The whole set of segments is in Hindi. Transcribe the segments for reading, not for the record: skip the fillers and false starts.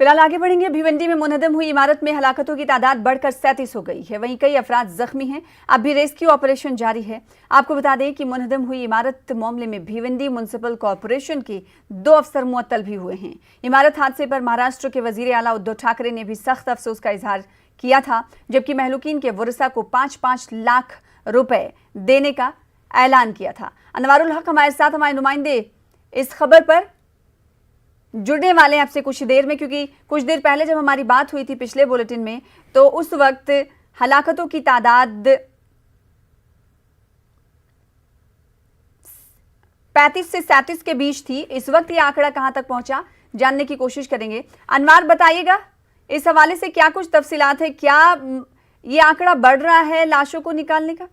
फिलहाल आगे बढ़ेंगे। भिवंडी में मुनहदम हुई इमारत में हलाकतों की तादाद बढ़कर 37 हो गई है। वहीं कई अफराद जख्मी हैं। अब भी रेस्क्यू ऑपरेशन जारी है। आपको बता दें कि मुनहदम हुई इमारत मामले में भिवंडी म्युनिसिपल कॉरपोरेशन के 2 अफसर मुअत्तल भी हुए हैं। इमारत हादसे पर महाराष्ट्र के वजीर आला उद्धव ठाकरे ने भी सख्त अफसोस का इजहार किया था, जबकि महलूकीन के वरसा को 5-5 लाख रुपए देने का ऐलान किया था। अनवारुल हक हमारे साथ, हमारे नुमाइंदे इस खबर पर जुड़ने वाले हैं आपसे कुछ देर में, क्योंकि कुछ देर पहले जब हमारी बात हुई थी पिछले बुलेटिन में तो उस वक्त हलाकतों की तादाद 35 से 37 के बीच थी। इस वक्त ये आंकड़ा कहां तक पहुंचा, जानने की कोशिश करेंगे। अनवार, बताइएगा इस हवाले से क्या कुछ तफसीलात है, क्या ये आंकड़ा बढ़ रहा है लाशों को निकालने का?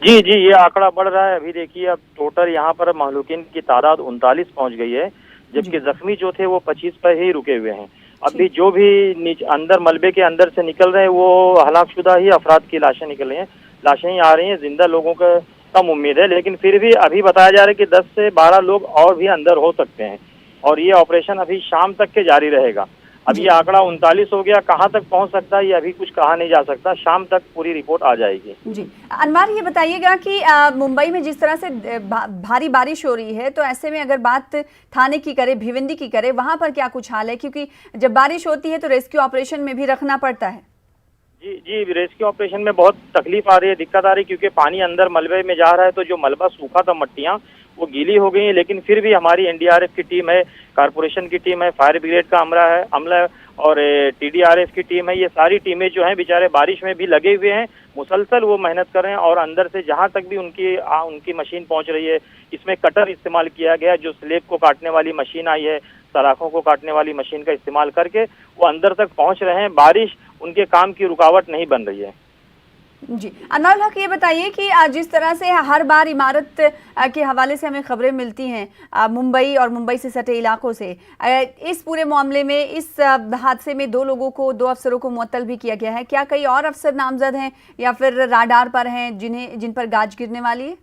जी, ये आंकड़ा बढ़ रहा है। अभी देखिए, अब टोटल यहाँ पर महलूकीन की तादाद 39 पहुंच गई है, जबकि जख्मी जो थे वो 25 पर ही रुके हुए हैं। अभी जो भी नीचे अंदर मलबे के अंदर से निकल रहे हैं वो हलाकशुदा ही अफराद की लाशें निकल रही हैं, लाशें ही आ रही हैं। जिंदा लोगों का कम उम्मीद है, लेकिन फिर भी अभी बताया जा रहा है कि 10 से 12 लोग और भी अंदर हो सकते हैं और ये ऑपरेशन अभी शाम तक के जारी रहेगा। अब ये आंकड़ा 39 हो गया, कहाँ तक पहुंच सकता है ये अभी कुछ कहा नहीं जा सकता। शाम तक पूरी रिपोर्ट आ जाएगी। जी अनवार, ये बताइएगा कि मुंबई में जिस तरह से भारी बारिश हो रही है, तो ऐसे में अगर बात थाने की करे, भिवंडी की करे, वहां पर क्या कुछ हाल है? क्योंकि जब बारिश होती है तो रेस्क्यू ऑपरेशन में भी रखना पड़ता है। जी, रेस्क्यू ऑपरेशन में बहुत तकलीफ आ रही है, दिक्कत आ रही है, क्योंकि पानी अंदर मलबे में जा रहा है। तो जो मलबा सूखा था, मट्टियाँ वो गीली हो गई हैं, लेकिन फिर भी हमारी एनडीआरएफ की टीम है, कारपोरेशन की टीम है, फायर ब्रिगेड का अमला और टीडीआरएफ की टीम है। ये सारी टीमें जो हैं बेचारे बारिश में भी लगे हुए हैं, मुसलसल वो मेहनत कर रहे हैं और अंदर से जहां तक भी उनकी मशीन पहुंच रही है। इसमें कटर इस्तेमाल किया गया, जो स्लेब को काटने वाली मशीन आई है, सलाखों को काटने वाली मशीन का इस्तेमाल करके वो अंदर तक पहुंच रहे हैं। बारिश उनके काम की रुकावट नहीं बन रही है। जी अनवारुल हक, ये बताइए कि जिस तरह से हर बार इमारत के हवाले से हमें खबरें मिलती हैं मुंबई और मुंबई से सटे इलाकों से, इस पूरे मामले में, इस हादसे में 2 लोगों को, 2 अफसरों को मुअत्तल भी किया गया है। क्या कई और अफसर नामजद हैं या फिर राडार पर हैं जिन पर गाज गिरने वाली है?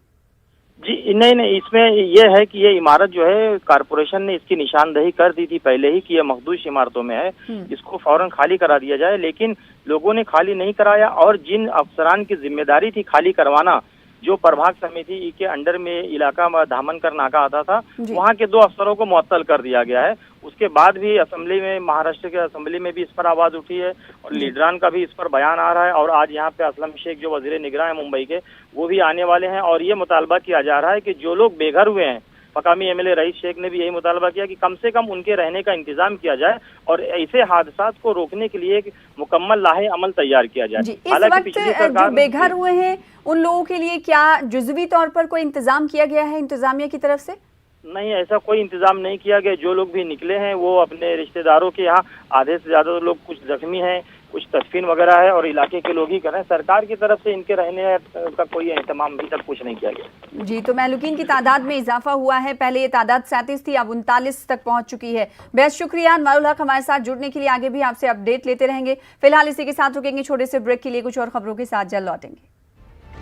जी नहीं, इसमें यह है कि ये इमारत जो है कारपोरेशन ने इसकी निशानदेही कर दी थी पहले ही कि ये मखदूश इमारतों में है, इसको फौरन खाली करा दिया जाए, लेकिन लोगों ने खाली नहीं कराया। और जिन अफसरान की जिम्मेदारी थी खाली करवाना, जो प्रभाग समिति के अंडर में इलाका में धामन कर नाका आता था, वहाँ के 2 अफसरों को मुअत्तल कर दिया गया है। उसके बाद भी असेंबली में, महाराष्ट्र के असेंबली में भी इस पर आवाज उठी है और लीडरान का भी इस पर बयान आ रहा है। और आज यहाँ पे असलम शेख जो वजीर निगरान है मुंबई के, वो भी आने वाले हैं और ये मुतालबा किया जा रहा है कि जो लोग बेघर हुए हैं, मकामी एमएलए रईस शेख ने भी यही मुतालबा किया कि कम से कम उनके रहने का इंतजाम किया जाए और ऐसे हादसात को रोकने के लिए एक मुकम्मल लाहे अमल तैयार किया जाए। हालांकि पिछली सरकार जो बेघर हुए हैं उन लोगों के लिए क्या जुज़वी तौर पर कोई इंतजाम किया गया है इंतजामिया की तरफ से? नहीं, ऐसा कोई इंतजाम नहीं किया गया। जो लोग भी निकले हैं वो अपने रिश्तेदारों के यहाँ, आधे से ज्यादा लोग, कुछ जख्मी हैं, कुछ तदफीन वगैरह है और इलाके के लोग ही कर रहे हैं। सरकार की तरफ से इनके रहने का कोई इंतजाम अभी तक कुछ नहीं किया गया। जी, तो महलूकीन की तादाद में इजाफा हुआ है। पहले ये तादाद 37 थी, अब 39 तक पहुंच चुकी है। बेहद शुक्रिया अनवारुल हक हमारे साथ जुड़ने के लिए। आगे भी आपसे अपडेट लेते रहेंगे। फिलहाल इसी के साथ रुकेंगे छोटे से ब्रेक के लिए, कुछ और खबरों के साथ जल्द लौटेंगे।